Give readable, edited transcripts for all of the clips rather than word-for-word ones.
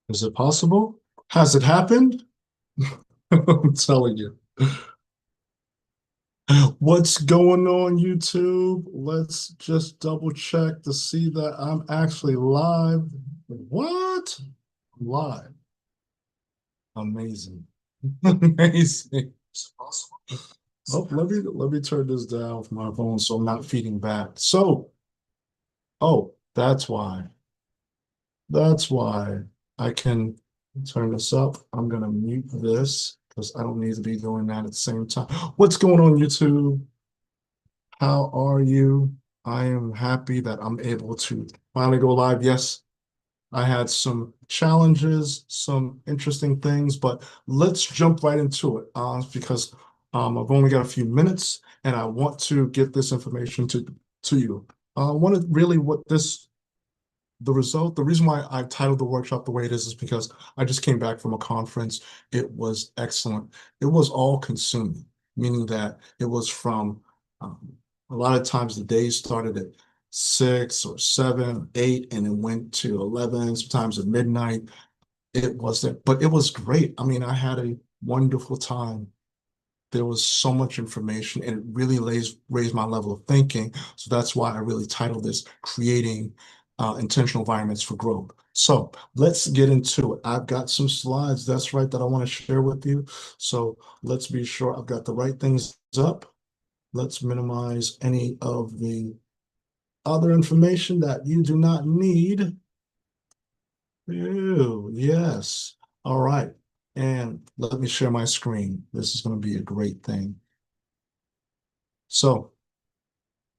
Is it possible? Has it happened? I'm telling you. What's going on, YouTube? Let's just double check to see that I'm actually live. What? Live. Amazing. Amazing. Oh, let me turn this down for my phone so I'm not feeding back. So, oh, that's why. That's why I can turn this up. I'm gonna mute this because I don't need to be doing that at the same time. What's going on, YouTube? How are you? I am happy that I'm able to finally go live. Yes, I had some challenges, some interesting things, but let's jump right into it because I've only got a few minutes and I want to get this information to you. I want to really what this the result, the reason why I titled the workshop the way it is because I just came back from a conference. It was excellent. It was all consuming, meaning that it was from a lot of times the days started at 6 or 7, 8, and it went to 11, sometimes at midnight. It was that, but it was great. I mean, I had a wonderful time. There was so much information and it really raised my level of thinking. So that's why I really titled this Creating Intentional Environments for Growth. So let's get into it. I've got some slides, that's right, that I want to share with you. So let's be sure I've got the right things up. Let's minimize any of the other information that you do not need. Ew, yes. All right. And let me share my screen. This is going to be a great thing. So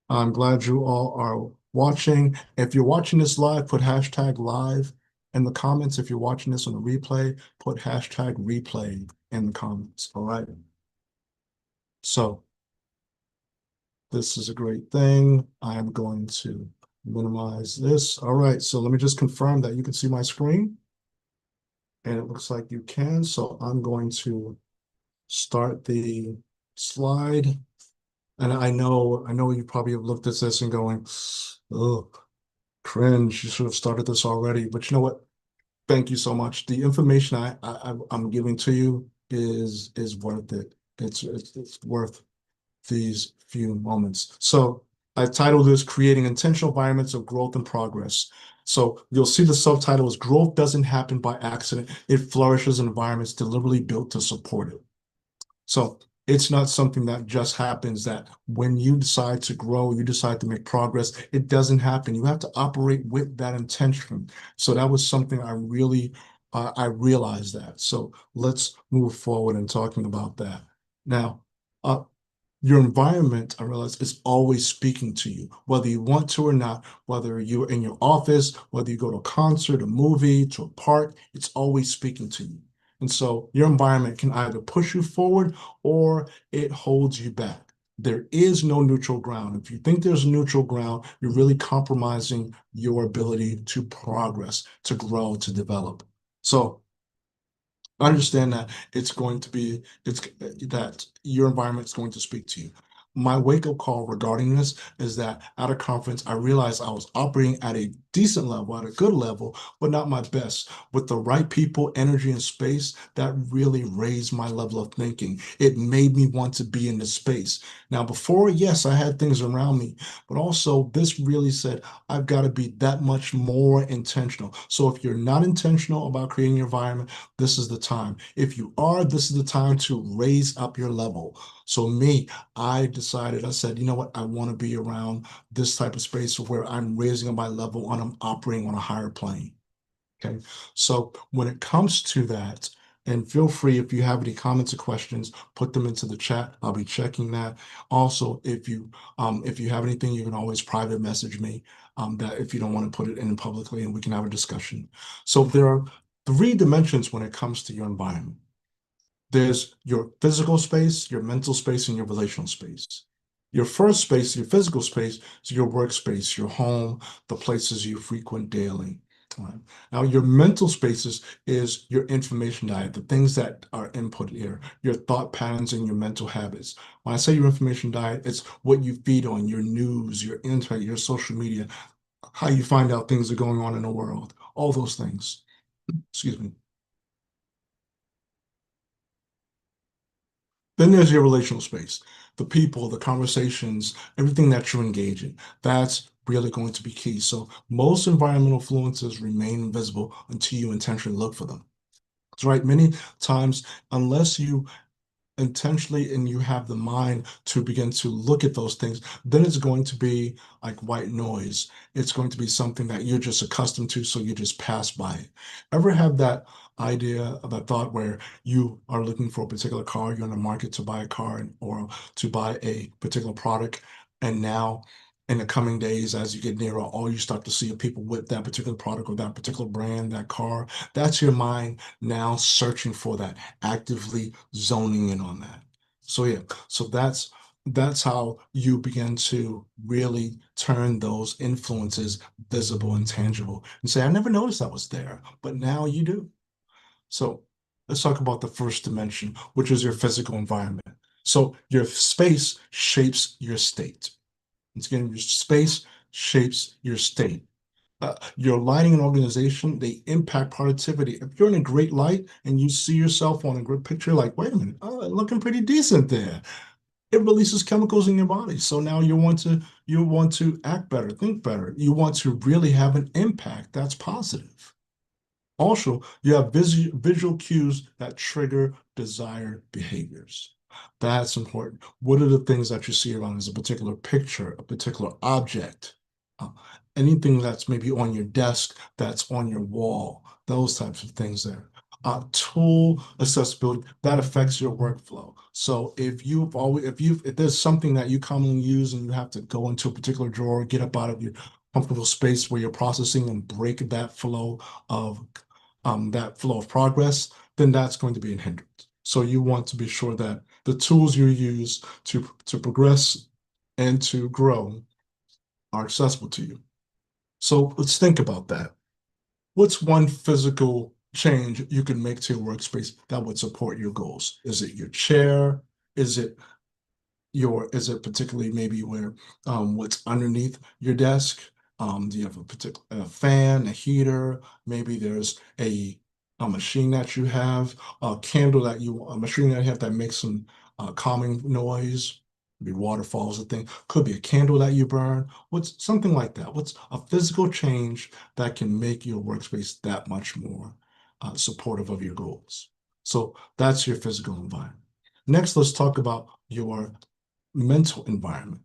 I'm glad you all are watching. If you're watching this live, put hashtag live in the comments. If you're watching this on the replay, put hashtag replay in the comments. All right. So this is a great thing. I'm going to minimize this. All right. So let me just confirm that you can see my screen. And it looks like you can. So I'm going to start the slide. And I know you probably have looked at this and going, oh, cringe, you should have started this already. But you know what? Thank you so much. The information I'm giving to you is worth it. It's worth these few moments. So I titled this Creating Intentional Environments of Growth and Progress. So you'll see the subtitle is Growth Doesn't Happen by Accident. It flourishes in environments deliberately built to support it. So it's not something that just happens that when you decide to grow, you decide to make progress, it doesn't happen. You have to operate with that intention. So that was something I realized that. So let's move forward in talking about that. Now, uh, your environment, I realize, is always speaking to you, whether you want to or not, whether you're in your office, whether you go to a concert, a movie, to a park, it's always speaking to you. And so your environment can either push you forward or it holds you back. There is no neutral ground. If you think there's a neutral ground, you're really compromising your ability to progress, to grow, to develop. So understand that it's that your environment is going to speak to you. My wake-up call regarding this is that at a conference, I realized I was operating at a decent level, at a good level, but not my best. With the right people, energy, and space, that really raised my level of thinking. It made me want to be in the space. Now, before, yes, I had things around me, but also this really said, I've got to be that much more intentional. So if you're not intentional about creating your environment, this is the time. If you are, this is the time to raise up your level. So me, I said, you know what? I want to be around this type of space where I'm raising up my level and I'm operating on a higher plane. Okay. So when it comes to that, and feel free if you have any comments or questions, put them into the chat. I'll be checking that. Also, if you have anything, you can always private message me that if you don't want to put it in publicly and we can have a discussion. So there are three dimensions when it comes to your environment. There's your physical space, your mental space, and your relational space. Your first space, your physical space, is your workspace, your home, the places you frequent daily. Right. Now, your mental spaces is your information diet, the things that are input here, your thought patterns and your mental habits. When I say your information diet, it's what you feed on, your news, your internet, your social media, how you find out things are going on in the world, all those things. Excuse me. Then there's your relational space, the people, the conversations, everything that you engage in. That's really going to be key. So most environmental influences remain invisible until you intentionally look for them. That's right. Many times, unless you intentionally and you have the mind to begin to look at those things, then it's going to be like white noise. It's going to be something that you're just accustomed to, so you just pass by it. Ever have that idea, that thought where you are looking for a particular car, you're in the market to buy a car or to buy a particular product, and now in the coming days, as you get nearer, all you start to see are people with that particular product or that particular brand, that car. That's your mind now searching for that, actively zoning in on that. So yeah, so that's how you begin to really turn those influences visible and tangible and say, I never noticed that was there, but now you do. So let's talk about the first dimension, which is your physical environment. So your space shapes your state. Once again, your space shapes your state. Your lighting and organization, they impact productivity. If you're in a great light and you see yourself on a good picture, like, wait a minute, looking pretty decent there. It releases chemicals in your body. So now you want to act better, think better. You want to really have an impact that's positive. Also, you have visual cues that trigger desired behaviors. That's important. What are the things that you see around? Is a particular picture, a particular object, uh, anything that's maybe on your desk, that's on your wall, those types of things there. Tool accessibility that affects your workflow. So if there's something that you commonly use and you have to go into a particular drawer, get up out of your comfortable space where you're processing and break of that flow of progress, then that's going to be a hindrance. So you want to be sure that the tools you use to progress and to grow are accessible to you. So let's think about that. What's one physical change you can make to your workspace that would support your goals? Is it your chair? Is it is it particularly maybe where what's underneath your desk? Do you have a particular fan, a heater? Maybe there's a machine that you have, a machine that you have that makes some calming noise. Could be waterfalls, a thing. Could be a candle that you burn. What's something like that? What's a physical change that can make your workspace that much more supportive of your goals? So that's your physical environment. Next, let's talk about your mental environment.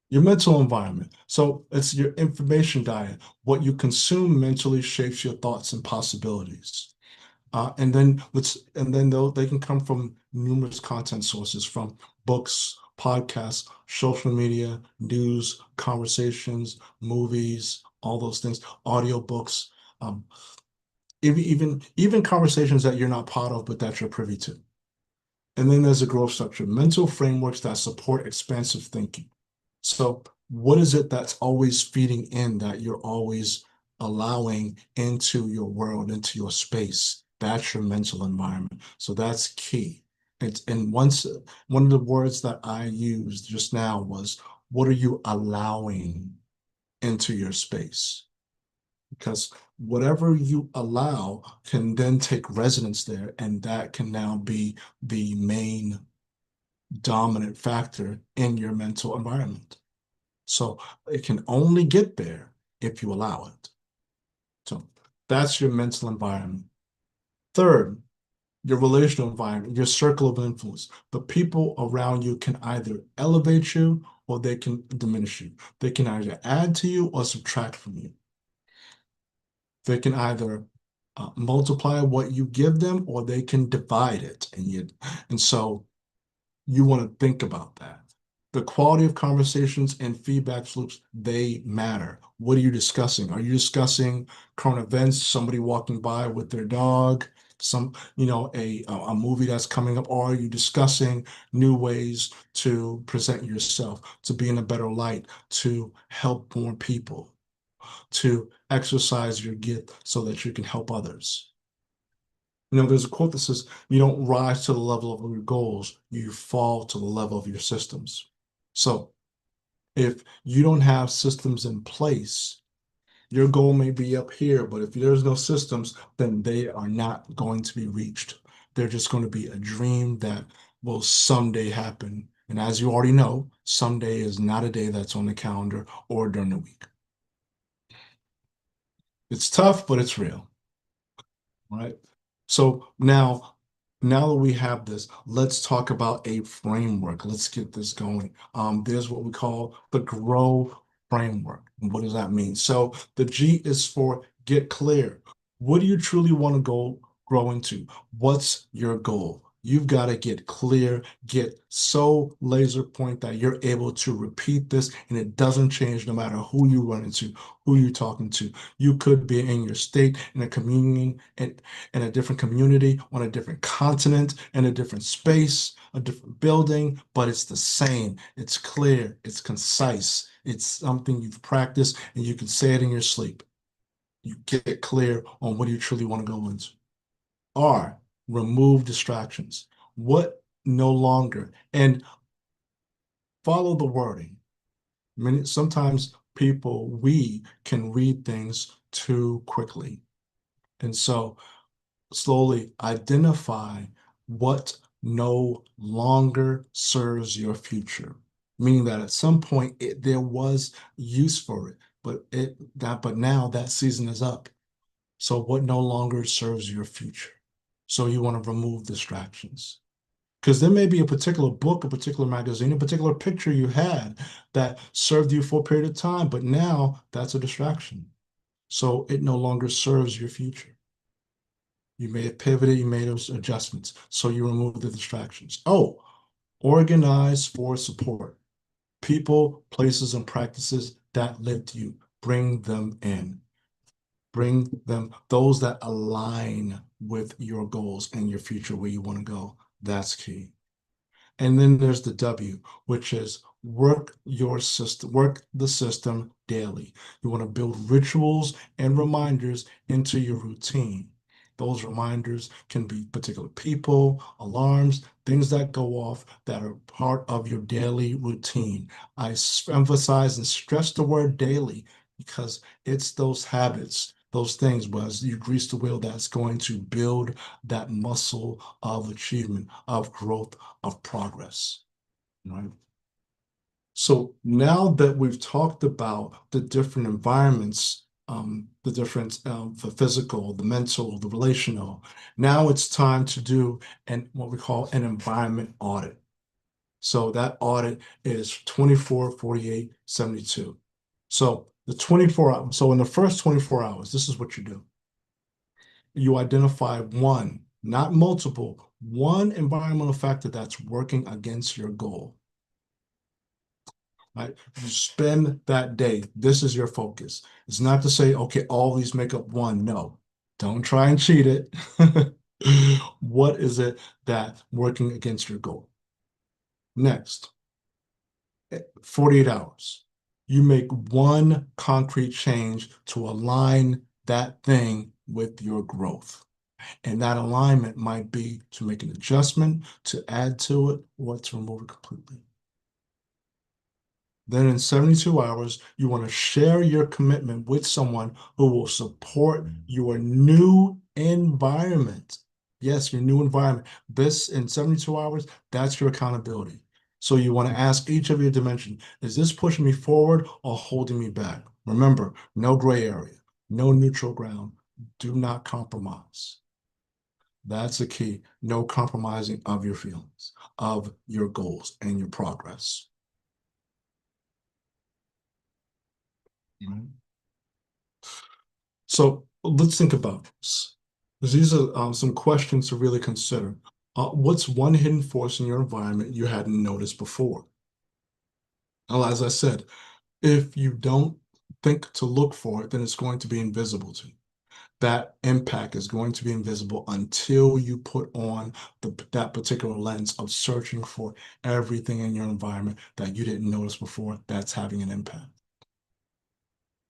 Your mental environment. So it's your information diet. What you consume mentally shapes your thoughts and possibilities. And then they can come from numerous content sources, from books, podcasts, social media, news, conversations, movies, all those things, audiobooks, um, even conversations that you're not part of, but that you're privy to. And then there's a growth structure, mental frameworks that support expansive thinking. So, what is it that's always feeding in that you're always allowing into your world, into your space? That's your mental environment. So that's key. And one of the words that I used just now was, what are you allowing into your space? Because whatever you allow can then take residence there, and that can now be the main dominant factor in your mental environment. So it can only get there if you allow it. So that's your mental environment. Third, your relational environment, your circle of influence. The people around you can either elevate you or they can diminish you. They can either add to you or subtract from you. They can either multiply what you give them or they can divide it. And so you want to think about that. The quality of conversations and feedback loops, they matter. What are you discussing? Are you discussing current events, somebody walking by with their dog, a movie that's coming up, or are you discussing new ways to present yourself, to be in a better light, to help more people, to exercise your gift so that you can help others? There's a quote that says, you don't rise to the level of your goals, you fall to the level of your systems. So if you don't have systems in place Your goal may be up here, but if there's no systems, then they are not going to be reached. They're just going to be a dream that will someday happen. And as you already know, someday is not a day that's on the calendar or during the week. It's tough, but it's real, right? So now that we have this, let's talk about a framework. Let's get this going. There's what we call the GROW framework. And what does that mean? So the G is for get clear. What do you truly want to go grow into? What's your goal? You've got to get clear, get so laser point that you're able to repeat this and it doesn't change no matter who you run into, who you're talking to. You could be in your state, in a community, in a different community, on a different continent, in a different space, a different building, but it's the same. It's clear, it's concise, it's something you've practiced, and you can say it in your sleep. You get clear on what you truly want to go into. R, remove distractions. What no longer, and follow the wording. Sometimes we can read things too quickly. And so slowly identify what no longer serves your future. Meaning that at some point there was use for it, but now that season is up. So what no longer serves your future? So you want to remove distractions. Because there may be a particular book, a particular magazine, a particular picture you had that served you for a period of time, but now that's a distraction. So it no longer serves your future. You may have pivoted, you made those adjustments. So you remove the distractions. Oh, organize for support. People, places, and practices that lift you. Bring them in. Bring them, those that align with your goals and your future, where you want to go. That's key. And then there's the W, which is work the system daily. You want to build rituals and reminders into your routine. Those reminders can be particular people, alarms, things that go off that are part of your daily routine. I emphasize and stress the word daily because it's those habits, those things, as you grease the wheel, that's going to build that muscle of achievement, of growth, of progress, right? So now that we've talked about the different environments, the physical, the mental, the relational, now it's time to do what we call an environment audit. So that audit is 24, 48, 72. So the 24 hours, so in the first 24 hours, this is what you do. You identify one, not multiple, one environmental factor that's working against your goal. Right? You spend that day. This is your focus. It's not to say, okay, all these make up one. No, don't try and cheat it. What is it that working against your goal? Next, 48 hours. You make one concrete change to align that thing with your growth. And that alignment might be to make an adjustment, to add to it, or to remove it completely. Then in 72 hours, you want to share your commitment with someone who will support your new environment. Yes, your new environment. This in 72 hours, that's your accountability. So you want to ask each of your dimension, is this pushing me forward or holding me back? Remember, no gray area, no neutral ground. Do not compromise. That's the key. No compromising of your feelings, of your goals and your progress. Mhm. So let's think about this. These are some questions to really consider. What's one hidden force in your environment you hadn't noticed before? Well, as I said, if you don't think to look for it, then it's going to be invisible to you. That impact is going to be invisible until you put on that particular lens of searching for everything in your environment that you didn't notice before that's having an impact.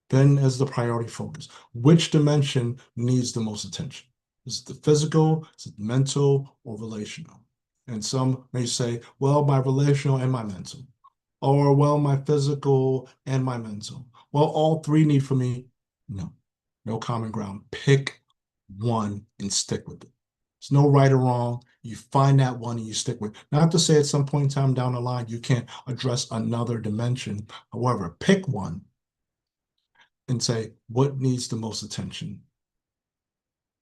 Then as the priority focus, which dimension needs the most attention? Is it the physical, is it mental, or relational? And some may say, well, my relational and my mental, or well, my physical and my mental. Well, all three need for me. No, no common ground. Pick one and stick with it. There's no right or wrong. You find that one and you stick with it. Not to say at some point in time down the line you can't address another dimension. However, pick one and say what needs the most attention.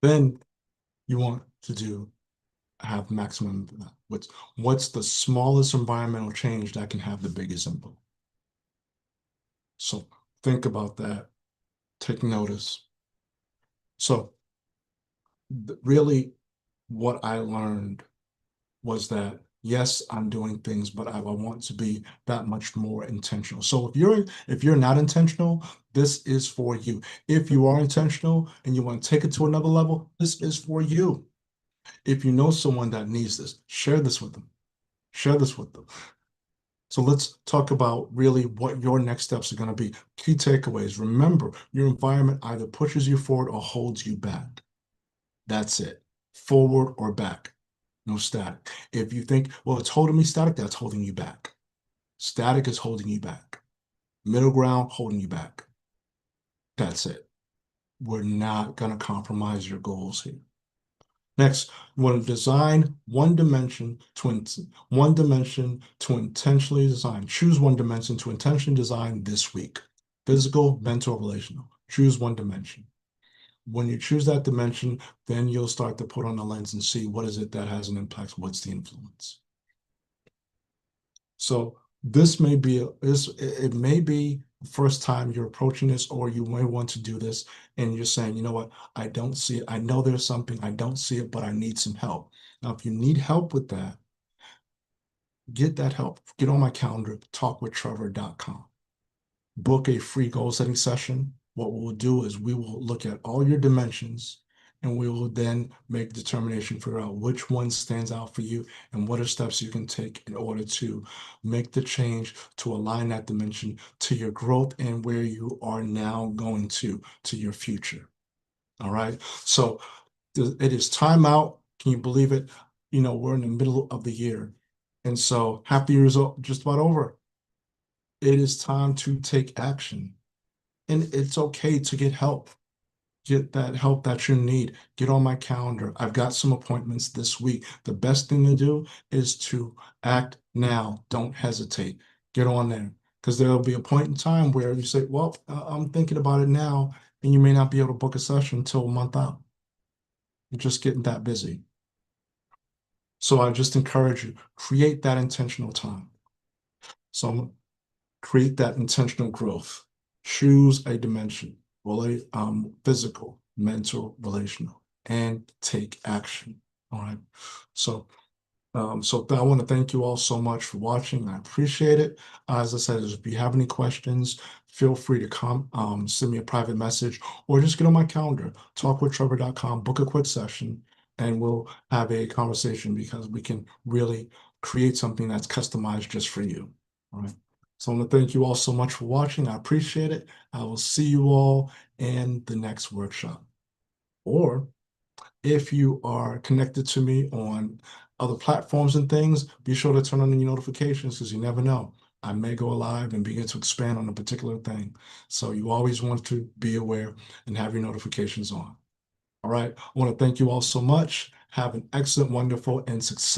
Then you want to do have maximum impact. What's the smallest environmental change that can have the biggest impact? So think about that. Take notice. So really what I learned was that yes, I'm doing things, but I want to be that much more intentional. So if you're not intentional, this is for you. If you are intentional and you want to take it to another level, this is for you. If you know someone that needs this, share this with them. Share this with them. So let's talk about really what your next steps are going to be. Key takeaways. Remember, your environment either pushes you forward or holds you back. That's it. Forward or back. No static. If you think, well, it's holding me static, that's holding you back. Static is holding you back. Middle ground, holding you back. That's it. We're not going to compromise your goals here. Next, you want to design one dimension to intentionally design. Choose one dimension to intentionally design this week. Physical, mental, relational. Choose one dimension. When you choose that dimension, then you'll start to put on the lens and see what is it that has an impact, what's the influence. So this may be it may be the first time you're approaching this, or you may want to do this and you're saying, you know what, I don't see it. I know there's something, I don't see it, but I need some help. Now, if you need help with that, get that help. Get on my calendar, talkwithtrevor.com. Book a free goal setting session. What we'll do is we will look at all your dimensions and we will then make determination, figure out which one stands out for you and what are steps you can take in order to make the change to align that dimension to your growth and where you are now going to your future. All right. So it is time out. Can you believe it? You know, we're in the middle of the year. And so half the year is just about over. It is time to take action. And it's okay to get help. Get that help that you need. Get on my calendar. I've got some appointments this week. The best thing to do is to act now. Don't hesitate. Get on there. Because there'll be a point in time where you say, well, I'm thinking about it now, and you may not be able to book a session until a month out. You're just getting that busy. So I just encourage you, create that intentional time. So create that intentional growth. Choose a dimension, physical, mental, relational, and take action. All right. So, I want to thank you all so much for watching. I appreciate it. As I said, if you have any questions, feel free to send me a private message or just get on my calendar, talkwithtrevor.com, book a quick session, and we'll have a conversation because we can really create something that's customized just for you. All right. So I want to thank you all so much for watching. I appreciate it. I will see you all in the next workshop. Or if you are connected to me on other platforms and things, be sure to turn on your notifications because you never know. I may go live and begin to expand on a particular thing. So you always want to be aware and have your notifications on. All right. I want to thank you all so much. Have an excellent, wonderful, and successful